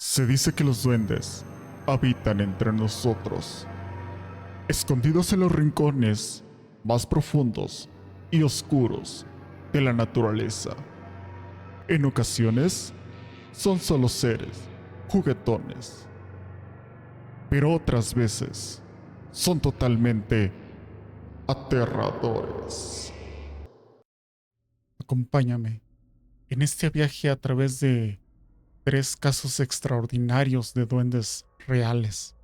Se dice que los duendes habitan entre nosotros, escondidos en los rincones más profundos y oscuros de la naturaleza. En ocasiones son solo seres juguetones, pero otras veces son totalmente aterradores. Acompáñame en este viaje a través de 3 casos extraordinarios de duendes reales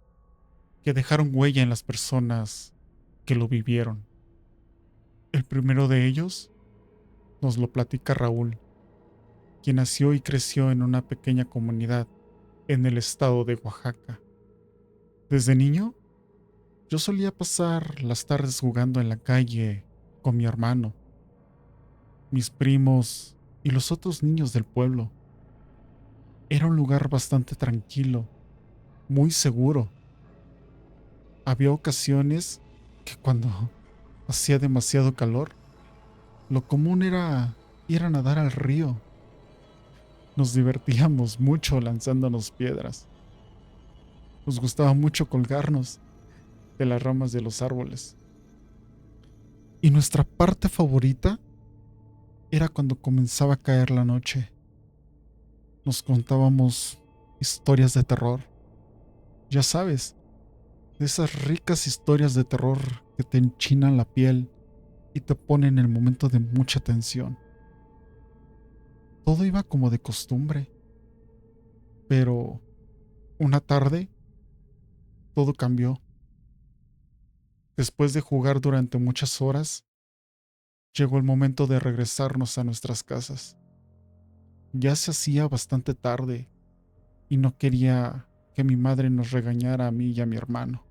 que dejaron huella en las personas que lo vivieron. El primero de ellos nos lo platica Raúl, quien nació y creció en una pequeña comunidad en el estado de Oaxaca. Desde niño, yo solía pasar las tardes jugando en la calle con mi hermano, mis primos y los otros niños del pueblo. Era un lugar bastante tranquilo, muy seguro. Había ocasiones que cuando hacía demasiado calor, lo común era ir a nadar al río. Nos divertíamos mucho lanzándonos piedras. Nos gustaba mucho colgarnos de las ramas de los árboles. Y nuestra parte favorita era cuando comenzaba a caer la noche. Nos contábamos historias de terror. Ya sabes, de esas ricas historias de terror que te enchinan la piel y te ponen en el momento de mucha tensión. Todo iba como de costumbre, pero una tarde todo cambió. Después de jugar durante muchas horas, llegó el momento de regresarnos a nuestras casas. Ya se hacía bastante tarde y no quería que mi madre nos regañara a mí y a mi hermano.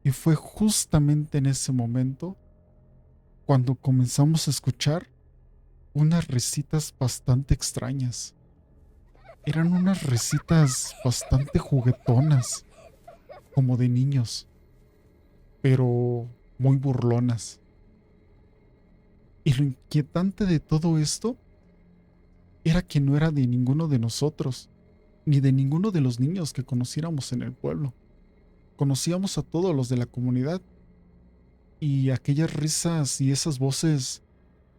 Y fue justamente en ese momento cuando comenzamos a escuchar unas risitas bastante extrañas. Eran unas risitas bastante juguetonas, como de niños, pero muy burlonas. Y lo inquietante de todo esto era que no era de ninguno de nosotros, ni de ninguno de los niños que conociéramos en el pueblo. Conocíamos a todos los de la comunidad, y aquellas risas y esas voces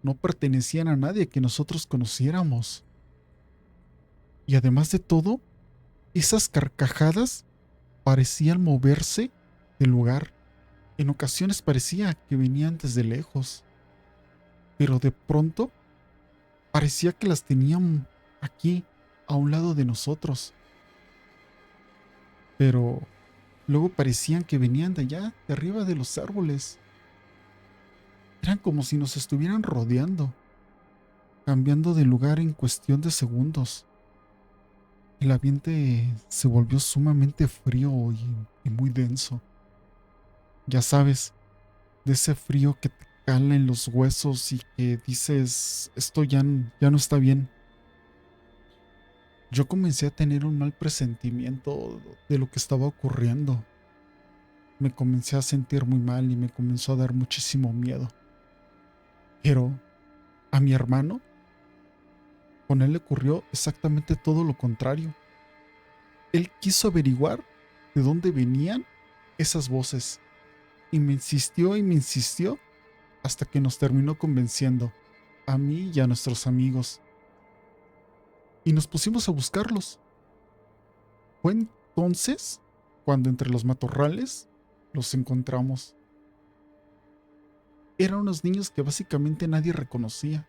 no pertenecían a nadie que nosotros conociéramos. Y además de todo, esas carcajadas parecían moverse del lugar. En ocasiones parecía que venían desde lejos, pero de pronto parecía que las tenían aquí, a un lado de nosotros. Pero luego parecían que venían de allá, de arriba de los árboles. Eran como si nos estuvieran rodeando, cambiando de lugar en cuestión de segundos. El ambiente se volvió sumamente frío y muy denso. Ya sabes, de ese frío que te cala en los huesos y que dices, esto ya no está bien. Yo comencé a tener un mal presentimiento de lo que estaba ocurriendo. Me comencé a sentir muy mal y me comenzó a dar muchísimo miedo. Pero a mi hermano, con él le ocurrió exactamente todo lo contrario. Él quiso averiguar de dónde venían esas voces y me insistió hasta que nos terminó convenciendo, a mí y a nuestros amigos, y nos pusimos a buscarlos. Fue entonces cuando entre los matorrales los encontramos. Eran unos niños que básicamente nadie reconocía.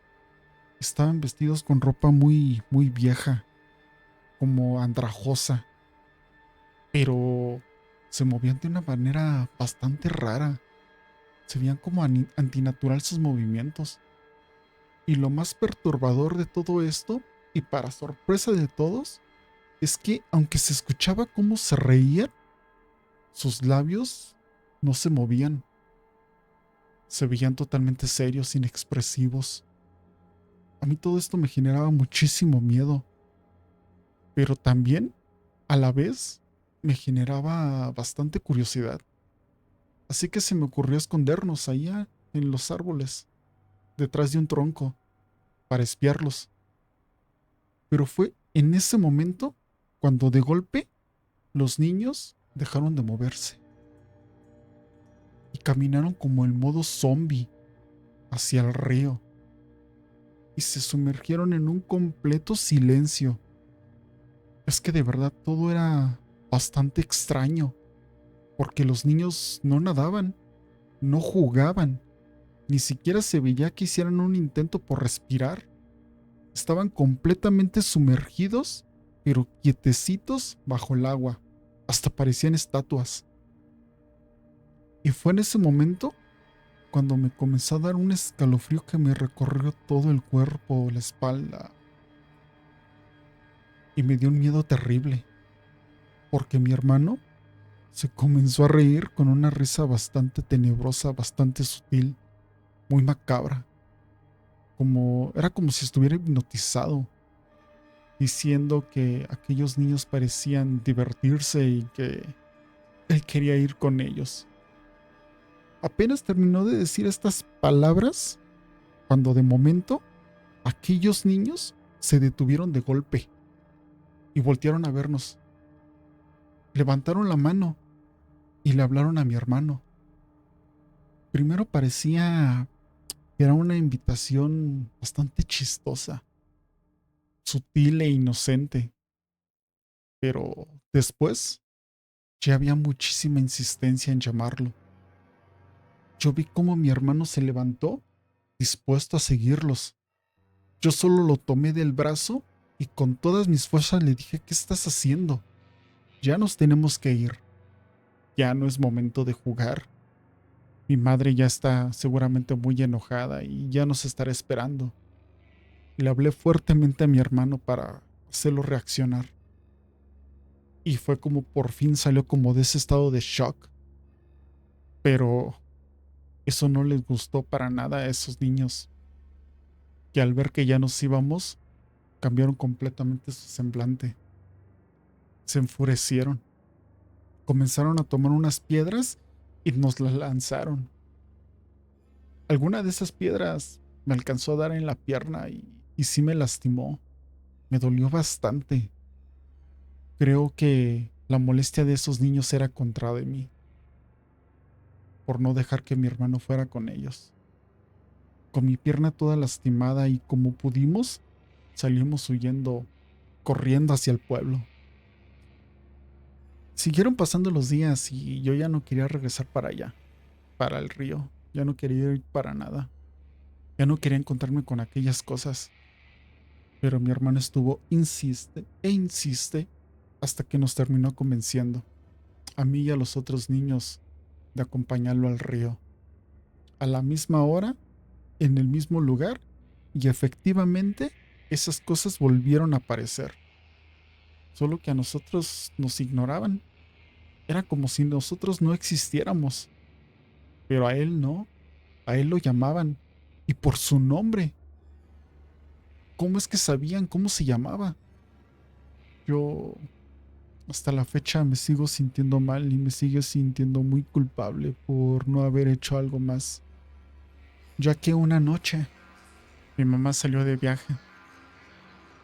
Estaban vestidos con ropa muy vieja, como andrajosa, pero se movían de una manera bastante rara. Se veían como antinatural sus movimientos. Y lo más perturbador de todo esto, y para sorpresa de todos, es que aunque se escuchaba cómo se reían, sus labios no se movían. Se veían totalmente serios, inexpresivos. A mí todo esto me generaba muchísimo miedo, pero también, a la vez, me generaba bastante curiosidad. Así que se me ocurrió escondernos allá en los árboles, detrás de un tronco, para espiarlos. Pero fue en ese momento cuando de golpe los niños dejaron de moverse y caminaron como en modo zombie hacia el río y se sumergieron en un completo silencio. Es que de verdad todo era bastante extraño, porque los niños no nadaban, no jugaban, ni siquiera se veía que hicieran un intento por respirar. Estaban completamente sumergidos, pero quietecitos bajo el agua. Hasta parecían estatuas. Y fue en ese momento cuando me comenzó a dar un escalofrío que me recorrió todo el cuerpo, la espalda. Y me dio un miedo terrible, porque mi hermano se comenzó a reír con una risa bastante tenebrosa, bastante sutil, muy macabra. Era como si estuviera hipnotizado, diciendo que aquellos niños parecían divertirse y que él quería ir con ellos. Apenas terminó de decir estas palabras cuando de momento aquellos niños se detuvieron de golpe y voltearon a vernos. Levantaron la mano y le hablaron a mi hermano. Primero parecía que era una invitación bastante chistosa, sutil e inocente, pero después ya había muchísima insistencia en llamarlo. Yo vi cómo mi hermano se levantó, dispuesto a seguirlos. Yo solo lo tomé del brazo y con todas mis fuerzas le dije: ¿qué estás haciendo? Ya nos tenemos que ir. Ya no es momento de jugar. Mi madre ya está seguramente muy enojada y ya nos estará esperando. Le hablé fuertemente a mi hermano para hacerlo reaccionar. Y fue como por fin salió como de ese estado de shock. Pero eso no les gustó para nada a esos niños, que al ver que ya nos íbamos, cambiaron completamente su semblante. Se enfurecieron. Comenzaron a tomar unas piedras y nos las lanzaron. Alguna de esas piedras me alcanzó a dar en la pierna y sí me lastimó. Me dolió bastante. Creo que la molestia de esos niños era contra de mí, por no dejar que mi hermano fuera con ellos. Con mi pierna toda lastimada y como pudimos, salimos huyendo, corriendo hacia el pueblo. Siguieron pasando los días y yo ya no quería regresar para allá, para el río. Ya no quería ir para nada. Ya no quería encontrarme con aquellas cosas. Pero mi hermano estuvo insiste e insiste hasta que nos terminó convenciendo, a mí y a los otros niños, de acompañarlo al río. A la misma hora, en el mismo lugar, y efectivamente esas cosas volvieron a aparecer. Solo que a nosotros nos ignoraban. Era como si nosotros no existiéramos. Pero a él no. A él lo llamaban. Y por su nombre. ¿Cómo es que sabían cómo se llamaba? Yo hasta la fecha me sigo sintiendo mal y me sigo sintiendo muy culpable por no haber hecho algo más. Ya que una noche mi mamá salió de viaje.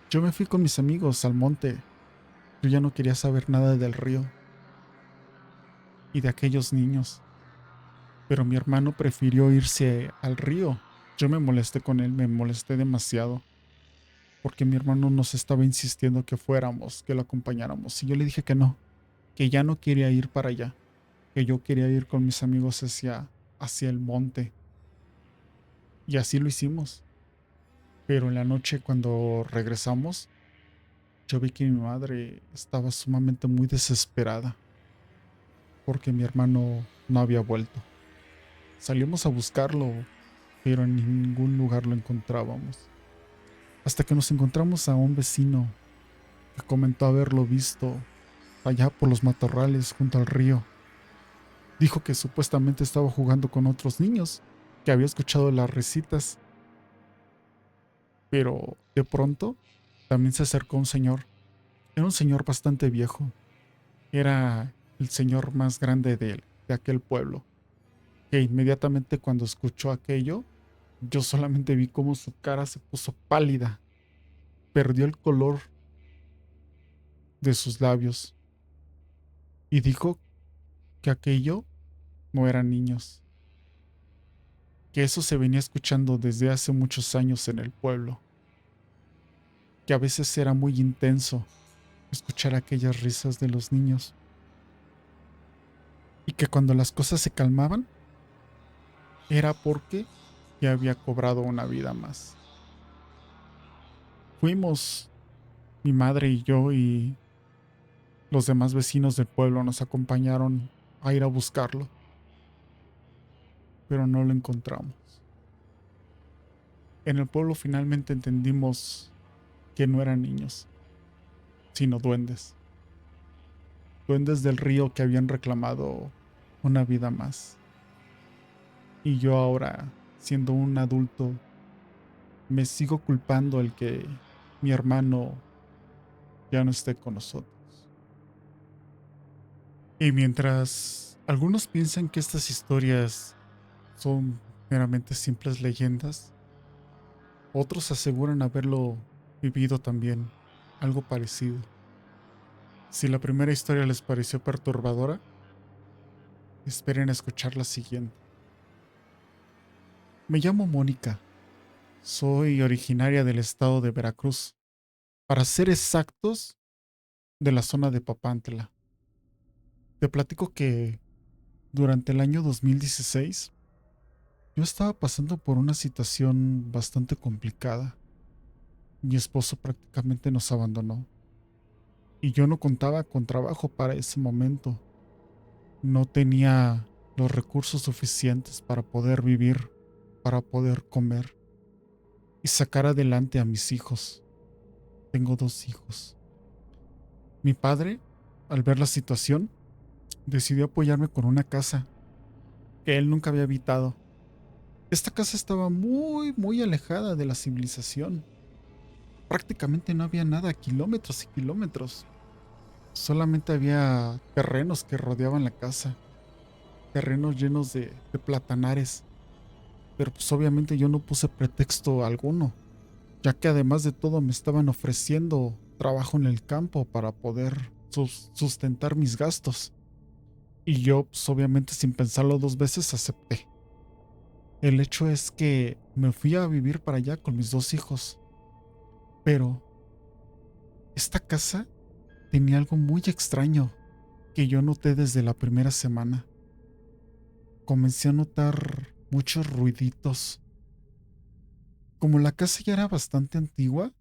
Yo me fui con mis amigos al monte. Yo ya no quería saber nada del río y de aquellos niños. Pero mi hermano prefirió irse al río. Yo me molesté con él, me molesté demasiado, porque mi hermano nos estaba insistiendo que fuéramos, que lo acompañáramos. Y yo le dije que no, que ya no quería ir para allá, que yo quería ir con mis amigos hacia el monte. Y así lo hicimos. Pero en la noche cuando regresamos, yo vi que mi madre estaba sumamente muy desesperada, porque mi hermano no había vuelto. Salimos a buscarlo, pero en ningún lugar lo encontrábamos. Hasta que nos encontramos a un vecino que comentó haberlo visto allá por los matorrales junto al río. Dijo que supuestamente estaba jugando con otros niños, que había escuchado las risitas, pero de pronto también se acercó un señor. Era un señor bastante viejo. Era el señor más grande de aquel pueblo, que inmediatamente cuando escuchó aquello, yo solamente vi cómo su cara se puso pálida, perdió el color de sus labios y dijo que aquello no eran niños, que eso se venía escuchando desde hace muchos años en el pueblo, que a veces era muy intenso escuchar aquellas risas de los niños y que cuando las cosas se calmaban era porque ya había cobrado una vida más. Fuimos, mi madre y yo y los demás vecinos del pueblo nos acompañaron a ir a buscarlo, pero no lo encontramos. En el pueblo finalmente entendimos que no eran niños, sino duendes. Duendes del río que habían reclamado una vida más. Y yo ahora, siendo un adulto, me sigo culpando el que mi hermano ya no esté con nosotros. Y mientras algunos piensan que estas historias son meramente simples leyendas, otros aseguran haberlo vivido también, algo parecido. Si la primera historia les pareció perturbadora, esperen a escuchar la siguiente. Me llamo Mónica, soy originaria del estado de Veracruz, para ser exactos, de la zona de Papantla. Te platico que durante el año 2016 yo estaba pasando por una situación bastante complicada. Mi esposo prácticamente nos abandonó y yo no contaba con trabajo para ese momento. No tenía los recursos suficientes para poder vivir, para poder comer y sacar adelante a mis hijos. Tengo 2 hijos. Mi padre, al ver la situación, decidió apoyarme con una casa que él nunca había habitado. Esta casa estaba muy, muy alejada de la civilización. Prácticamente no había nada, kilómetros y kilómetros. Solamente había terrenos que rodeaban la casa, terrenos llenos de platanares. Pero pues obviamente yo no puse pretexto alguno, ya que además de todo me estaban ofreciendo trabajo en el campo para poder sustentar mis gastos. Y yo, pues obviamente sin pensarlo 2 veces, acepté. El hecho es que me fui a vivir para allá con mis 2 hijos. Pero esta casa tenía algo muy extraño que yo noté desde la primera semana. Comencé a notar muchos ruiditos. Como la casa ya era bastante antigua,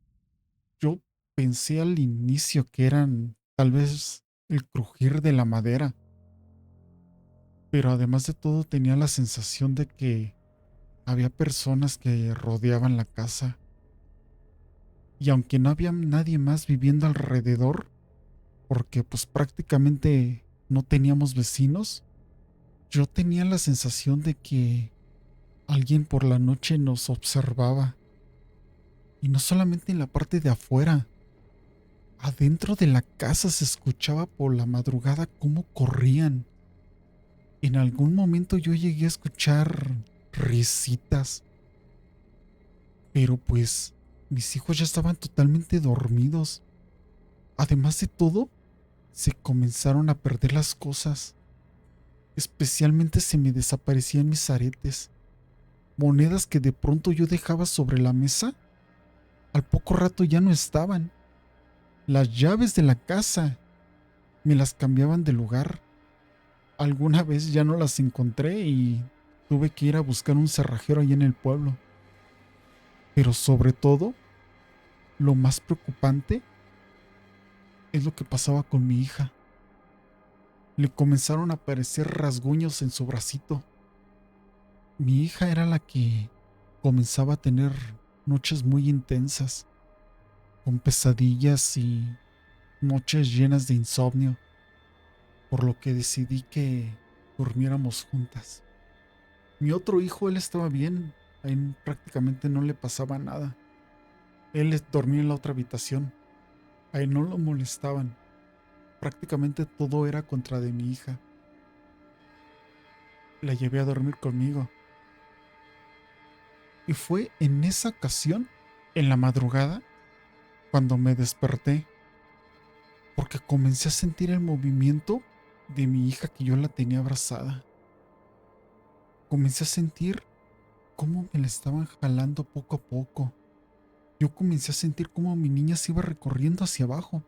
yo pensé al inicio que eran tal vez el crujir de la madera. Pero además de todo tenía la sensación de que había personas que rodeaban la casa. Y aunque no había nadie más viviendo alrededor, porque pues prácticamente no teníamos vecinos, yo tenía la sensación de que alguien por la noche nos observaba. Y no solamente en la parte de afuera, adentro de la casa se escuchaba por la madrugada cómo corrían. En algún momento yo llegué a escuchar risitas, pero pues mis hijos ya estaban totalmente dormidos. Además de todo, se comenzaron a perder las cosas. Especialmente se me desaparecían mis aretes, monedas que de pronto yo dejaba sobre la mesa. Al poco rato ya no estaban. Las llaves de la casa me las cambiaban de lugar. Alguna vez ya no las encontré y tuve que ir a buscar un cerrajero ahí en el pueblo. Pero sobre todo, lo más preocupante es lo que pasaba con mi hija. Le comenzaron a aparecer rasguños en su bracito. Mi hija era la que comenzaba a tener noches muy intensas, con pesadillas y noches llenas de insomnio, por lo que decidí que durmiéramos juntas. Mi otro hijo, él estaba bien, a él prácticamente no le pasaba nada. Él dormía en la otra habitación, a él no lo molestaban. Prácticamente todo era contra de mi hija. La llevé a dormir conmigo. Y fue en esa ocasión, en la madrugada, cuando me desperté, porque comencé a sentir el movimiento de mi hija que yo la tenía abrazada. Comencé a sentir cómo me la estaban jalando poco a poco. Yo comencé a sentir cómo mi niña se iba recorriendo hacia abajo.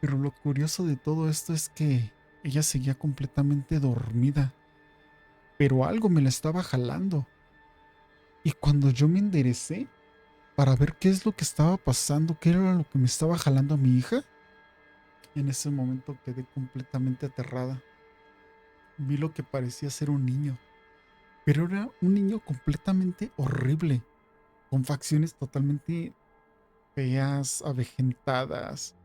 Pero lo curioso de todo esto es que ella seguía completamente dormida, pero algo me la estaba jalando. Y cuando yo me enderecé para ver qué es lo que estaba pasando, qué era lo que me estaba jalando a mi hija, en ese momento quedé completamente aterrada. Vi lo que parecía ser un niño, pero era un niño completamente horrible, con facciones totalmente feas, avejentadas.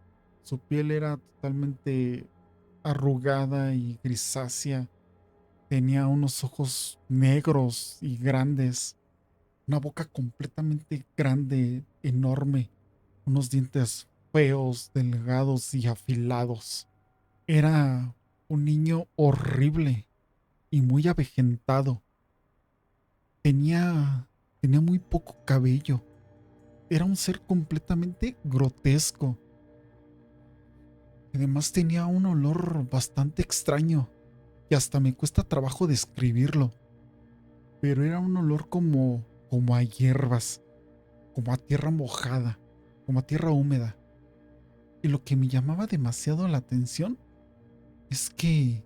Su piel era totalmente arrugada y grisácea. Tenía unos ojos negros y grandes, una boca completamente grande, enorme, unos dientes feos, delgados y afilados. Era un niño horrible y muy avejentado. Tenía, tenía muy poco cabello. Era un ser completamente grotesco. Además tenía un olor bastante extraño y hasta me cuesta trabajo describirlo. Pero era un olor como a hierbas, como a tierra mojada, como a tierra húmeda. Y lo que me llamaba demasiado la atención es que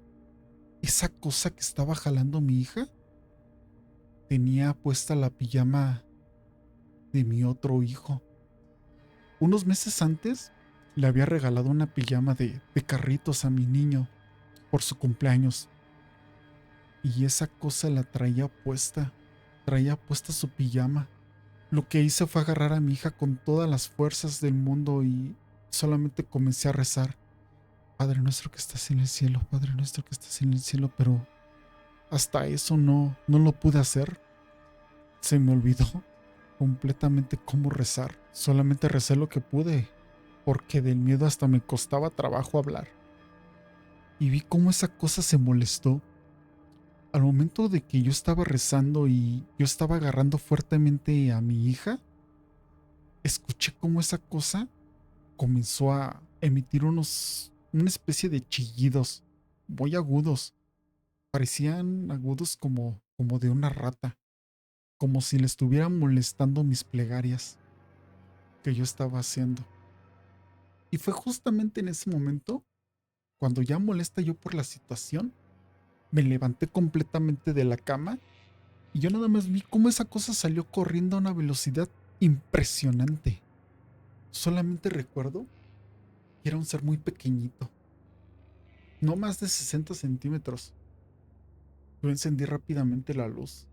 esa cosa que estaba jalando mi hija tenía puesta la pijama de mi otro hijo. Unos meses antes le había regalado una pijama de carritos a mi niño por su cumpleaños. Y esa cosa la traía puesta su pijama. Lo que hice fue agarrar a mi hija con todas las fuerzas del mundo y solamente comencé a rezar. Padre nuestro que estás en el cielo, Padre nuestro que estás en el cielo, pero hasta eso no lo pude hacer. Se me olvidó completamente cómo rezar. Solamente recé lo que pude, porque del miedo hasta me costaba trabajo hablar. Y vi cómo esa cosa se molestó. Al momento de que yo estaba rezando y yo estaba agarrando fuertemente a mi hija, escuché cómo esa cosa comenzó a emitir una especie de chillidos muy agudos. Parecían agudos como de una rata, como si le estuvieran molestando mis plegarias que yo estaba haciendo. Y fue justamente en ese momento, cuando ya molesta yo por la situación, me levanté completamente de la cama y yo nada más vi cómo esa cosa salió corriendo a una velocidad impresionante. Solamente recuerdo que era un ser muy pequeñito, no más de 60 centímetros. Yo encendí rápidamente la luz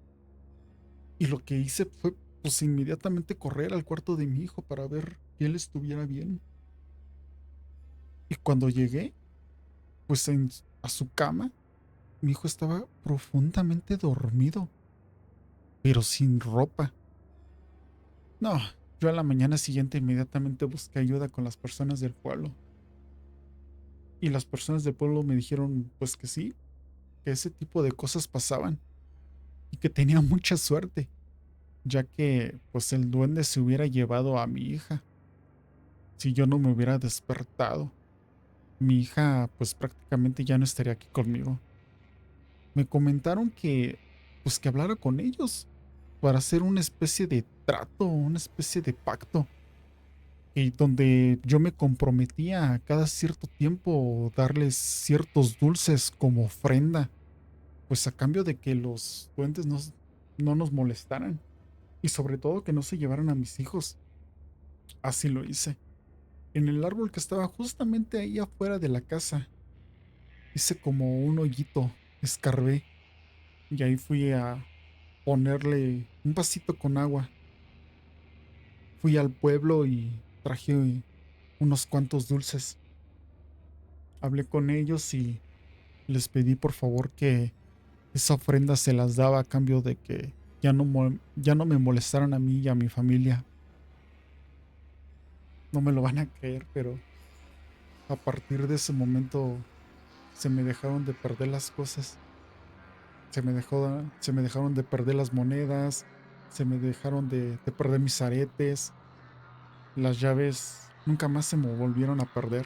y lo que hice fue pues inmediatamente correr al cuarto de mi hijo para ver que él estuviera bien. Y cuando llegué, pues a su cama, mi hijo estaba profundamente dormido, pero sin ropa. No, yo a la mañana siguiente inmediatamente busqué ayuda con las personas del pueblo. Y las personas del pueblo me dijeron pues que sí, que ese tipo de cosas pasaban y que tenía mucha suerte, ya que pues el duende se hubiera llevado a mi hija si yo no me hubiera despertado. Mi hija pues prácticamente ya no estaría aquí conmigo. Me comentaron que pues que hablara con ellos para hacer una especie de trato, una especie de pacto, y donde yo me comprometía a cada cierto tiempo darles ciertos dulces como ofrenda, pues a cambio de que los duendes no nos molestaran y sobre todo que no se llevaran a mis hijos. Así lo hice. En el árbol que estaba justamente ahí afuera de la casa, hice como un hoyito, escarbé y ahí fui a ponerle un vasito con agua. Fui al pueblo y traje unos cuantos dulces. Hablé con ellos y les pedí por favor que esa ofrenda se las daba a cambio de que ya no me molestaran a mí y a mi familia. No me lo van a creer, pero a partir de ese momento se me dejaron de perder las cosas. Se me dejaron de perder las monedas, se me dejaron de perder mis aretes, las llaves nunca más se me volvieron a perder.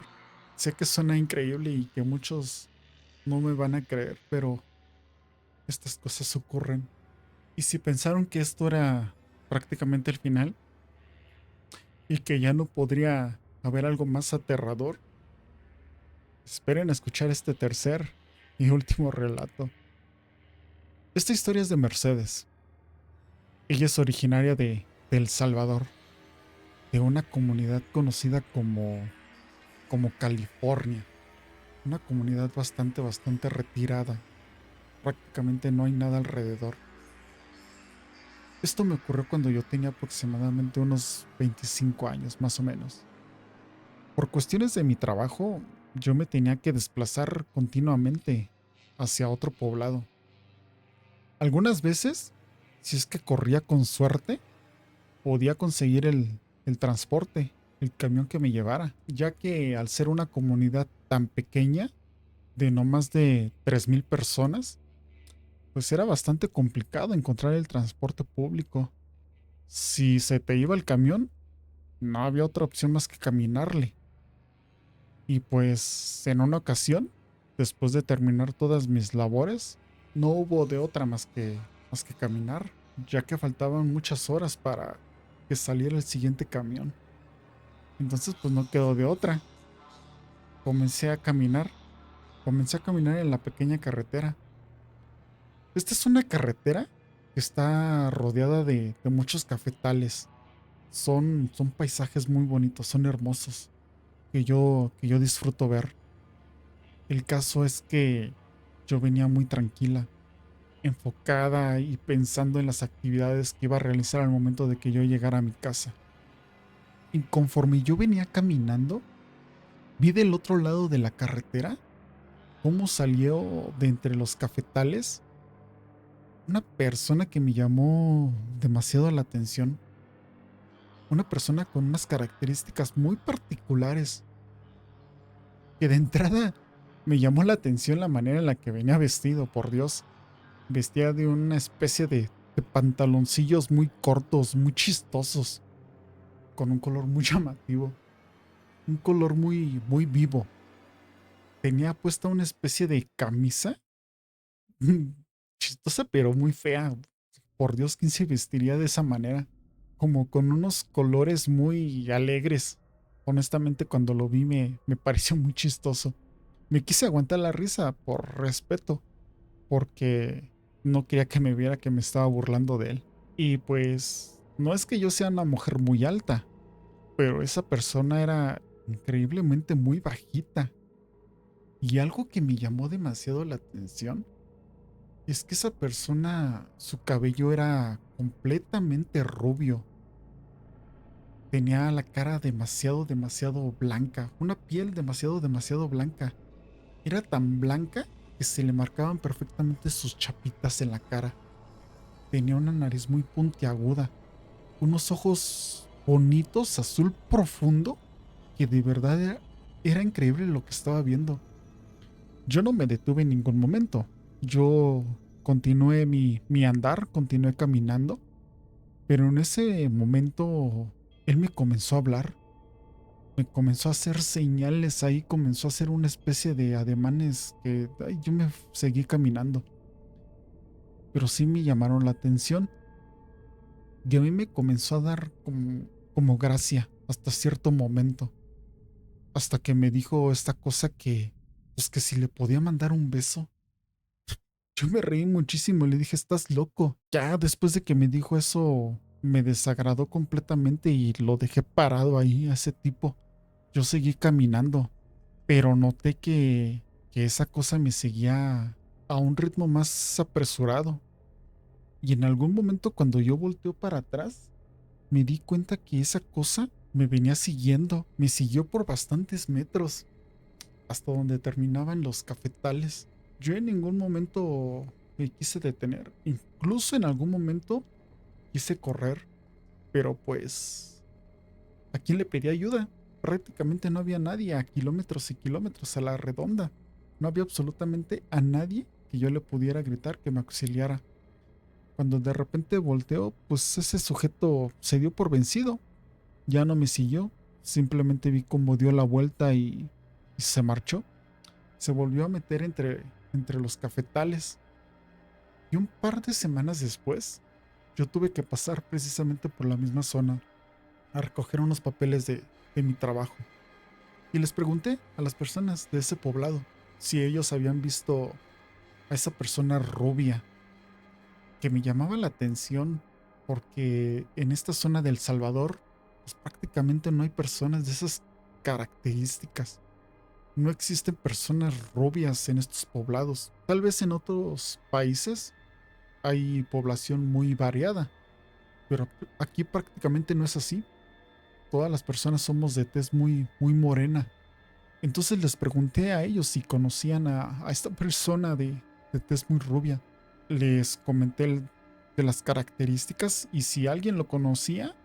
Sé que suena increíble y que muchos no me van a creer, pero estas cosas ocurren. Y si pensaron que esto era prácticamente el final y que ya no podría haber algo más aterrador, esperen a escuchar este tercer y último relato. Esta historia es de Mercedes. Ella es originaria de El Salvador, de una comunidad conocida como California, una comunidad bastante retirada. Prácticamente no hay nada alrededor. Esto me ocurrió cuando yo tenía aproximadamente unos 25 años, más o menos. Por cuestiones de mi trabajo, yo me tenía que desplazar continuamente hacia otro poblado. Algunas veces, si es que corría con suerte, podía conseguir el transporte, el camión que me llevara, ya que al ser una comunidad tan pequeña, de no más de 3000 personas, pues era bastante complicado encontrar el transporte público. Si se te iba el camión, no había otra opción más que caminarle. Y pues en una ocasión, después de terminar todas mis labores, no hubo de otra más que caminar, ya que faltaban muchas horas para que saliera el siguiente camión. Entonces pues no quedó de otra. Comencé a caminar, comencé a caminar en la pequeña carretera. Esta es una carretera que está rodeada de muchos cafetales. Son paisajes muy bonitos, son hermosos, que yo disfruto ver. El caso es que yo venía muy tranquila, enfocada y pensando en las actividades que iba a realizar al momento de que yo llegara a mi casa. Y conforme yo venía caminando, vi del otro lado de la carretera cómo salió de entre los cafetales una persona que me llamó demasiado la atención. Una persona con unas características muy particulares, que de entrada me llamó la atención la manera en la que venía vestido, por Dios. Vestía de una especie de pantaloncillos muy cortos, muy chistosos, con un color muy llamativo, un color muy vivo. Tenía puesta una especie de camisa chistosa pero muy fea. Por Dios, ¿quién se vestiría de esa manera? Como con unos colores muy alegres. Honestamente, cuando lo vi me pareció muy chistoso. Me quise aguantar la risa por respeto, porque no quería que me viera que me estaba burlando de él. Y pues no es que yo sea una mujer muy alta, pero esa persona era increíblemente muy bajita. Y algo que me llamó demasiado la atención es que esa persona, su cabello era completamente rubio. Tenía la cara demasiado blanca, una piel demasiado blanca. Era tan blanca que se le marcaban perfectamente sus chapitas en la cara. Tenía una nariz muy puntiaguda, unos ojos bonitos, azul profundo, que de verdad era increíble lo que estaba viendo. Yo no me detuve en ningún momento. Yo continué mi andar, continué caminando, pero en ese momento él me comenzó a hablar, me comenzó a hacer señales ahí, comenzó a hacer una especie de ademanes que ay, yo me seguí caminando, pero sí me llamaron la atención. Y a mí me comenzó a dar como gracia hasta cierto momento, hasta que me dijo esta cosa que, pues que si le podía mandar un beso. Yo me reí muchísimo y le dije, estás loco. Ya después de que me dijo eso, me desagradó completamente y lo dejé parado ahí a ese tipo. Yo seguí caminando, pero noté que esa cosa me seguía a un ritmo más apresurado. Y en algún momento cuando yo volteo para atrás, me di cuenta que esa cosa me venía siguiendo, me siguió por bastantes metros, hasta donde terminaban los cafetales. Yo en ningún momento me quise detener, incluso en algún momento quise correr, pero pues, ¿a quién le pedí ayuda? Prácticamente no había nadie a kilómetros y kilómetros a la redonda. No había absolutamente a nadie que yo le pudiera gritar que me auxiliara. Cuando de repente volteó, pues ese sujeto se dio por vencido. Ya no me siguió. Simplemente vi cómo dio la vuelta y y se marchó. Se volvió a meter entre los cafetales. Y un par de semanas después, yo tuve que pasar precisamente por la misma zona a recoger unos papeles de mi trabajo. Y les pregunté a las personas de ese poblado si ellos habían visto a esa persona rubia, que me llamaba la atención porque en esta zona de El Salvador, pues prácticamente no hay personas de esas características. No existen personas rubias en estos poblados. Tal vez en otros países hay población muy variada, pero aquí prácticamente no es así. Todas las personas somos de tez muy morena. Entonces les pregunté a ellos si conocían a esta persona de tez muy rubia. Les comenté de las características y si alguien lo conocía,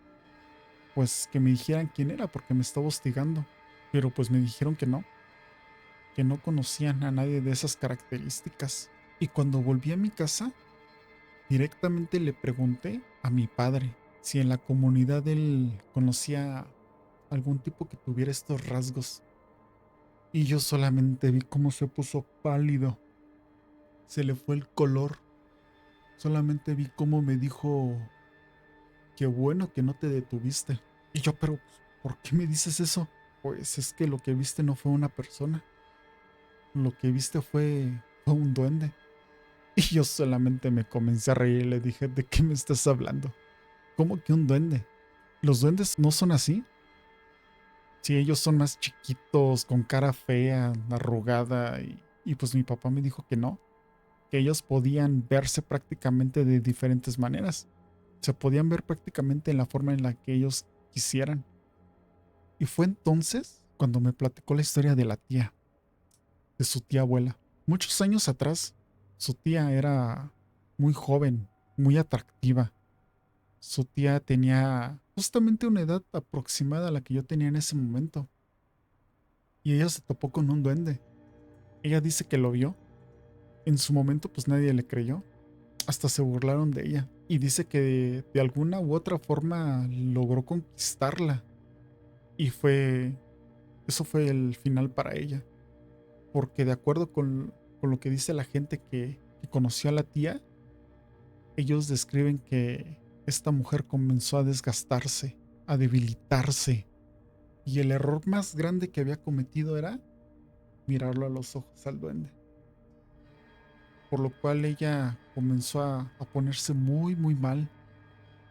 pues que me dijeran quién era porque me estaba hostigando. Pero pues me dijeron que no conocían a nadie de esas características. Y cuando volví a mi casa, directamente le pregunté a mi padre si en la comunidad él conocía algún tipo que tuviera estos rasgos. Y yo solamente vi cómo se puso pálido, se le fue el color. Solamente vi cómo me dijo, qué bueno que no te detuviste. Y yo, pero, ¿por qué me dices eso? Pues es que lo que viste no fue una persona, lo que viste fue un duende. Y yo solamente me comencé a reír y le dije, ¿de qué me estás hablando? ¿Cómo que un duende? Los duendes no son así. Si ellos son más chiquitos, con cara fea, arrugada, y pues mi papá me dijo que no, que ellos podían verse prácticamente de diferentes maneras. Se podían ver prácticamente en la forma en la que ellos quisieran. Y fue entonces cuando me platicó la historia de la tía, de su tía abuela. Muchos años atrás, su tía era muy joven, muy atractiva. Su tía tenía justamente una edad aproximada a la que yo tenía en ese momento. Y ella se topó con un duende. Ella dice que lo vio. En su momento pues nadie le creyó. Hasta se burlaron de ella. Y dice que de alguna u otra forma logró conquistarla. Y eso fue el final para ella. Porque de acuerdo con lo que dice la gente que conoció a la tía, ellos describen que esta mujer comenzó a desgastarse, a debilitarse. Y el error más grande que había cometido era mirarlo a los ojos al duende. Por lo cual ella comenzó a ponerse muy mal.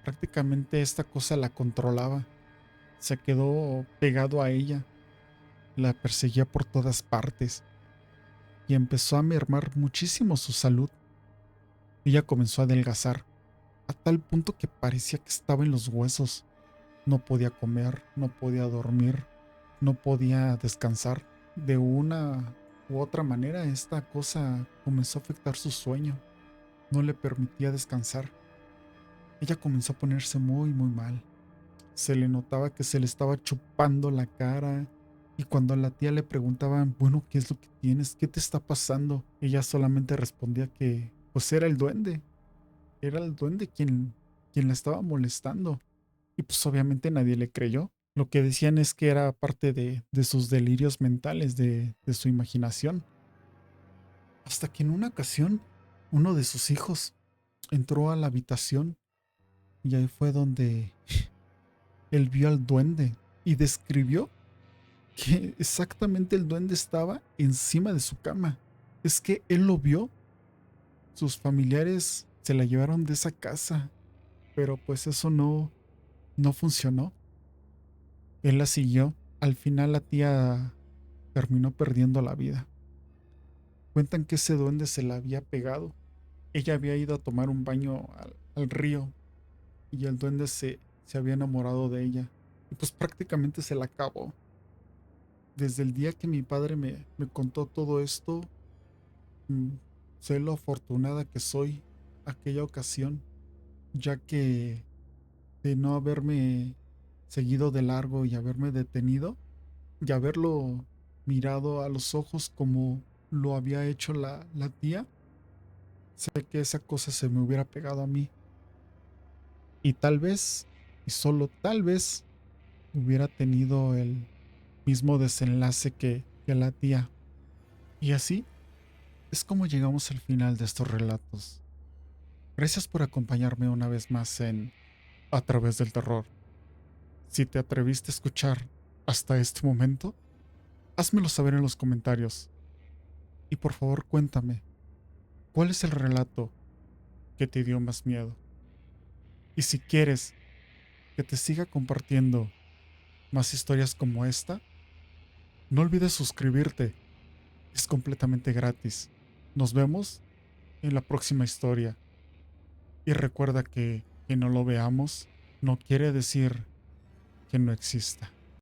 Prácticamente esta cosa la controlaba. Se quedó pegado a ella, la perseguía por todas partes y empezó a mermar muchísimo su salud. Ella comenzó a adelgazar, a tal punto que parecía que estaba en los huesos. No podía comer, no podía dormir, no podía descansar. De una u otra manera, esta cosa comenzó a afectar su sueño, no le permitía descansar. Ella comenzó a ponerse muy mal. Se le notaba que se le estaba chupando la cara. Y cuando a la tía le preguntaban, bueno, ¿qué es lo que tienes? ¿Qué te está pasando? Ella solamente respondía que, pues era el duende. Era el duende quien la estaba molestando. Y pues obviamente nadie le creyó. Lo que decían es que era parte de sus delirios mentales, de su imaginación. Hasta que en una ocasión, uno de sus hijos entró a la habitación y ahí fue donde él vio al duende y describió que exactamente el duende estaba encima de su cama. Es que él lo vio, sus familiares se la llevaron de esa casa, pero pues eso no funcionó. Él la siguió. Al final la tía terminó perdiendo la vida. Cuentan que ese duende se la había pegado. Ella había ido a tomar un baño al río y el duende se había enamorado de ella. Y pues prácticamente se la acabó. Desde el día que mi padre me contó todo esto, mm, sé lo afortunada que soy aquella ocasión, ya que de no haberme seguido de largo y haberme detenido y haberlo mirado a los ojos como lo había hecho la tía, sé que esa cosa se me hubiera pegado a mí y tal vez, y solo tal vez, hubiera tenido el mismo desenlace que latía. Y así es como llegamos al final de estos relatos. Gracias por acompañarme una vez más en A través del terror. Si te atreviste a escuchar hasta este momento, házmelo saber en los comentarios. Y por favor cuéntame, ¿cuál es el relato que te dio más miedo? Y si quieres que te siga compartiendo más historias como esta, no olvides suscribirte. Es completamente gratis. Nos vemos en la próxima historia. Y recuerda que no lo veamos no quiere decir que no exista.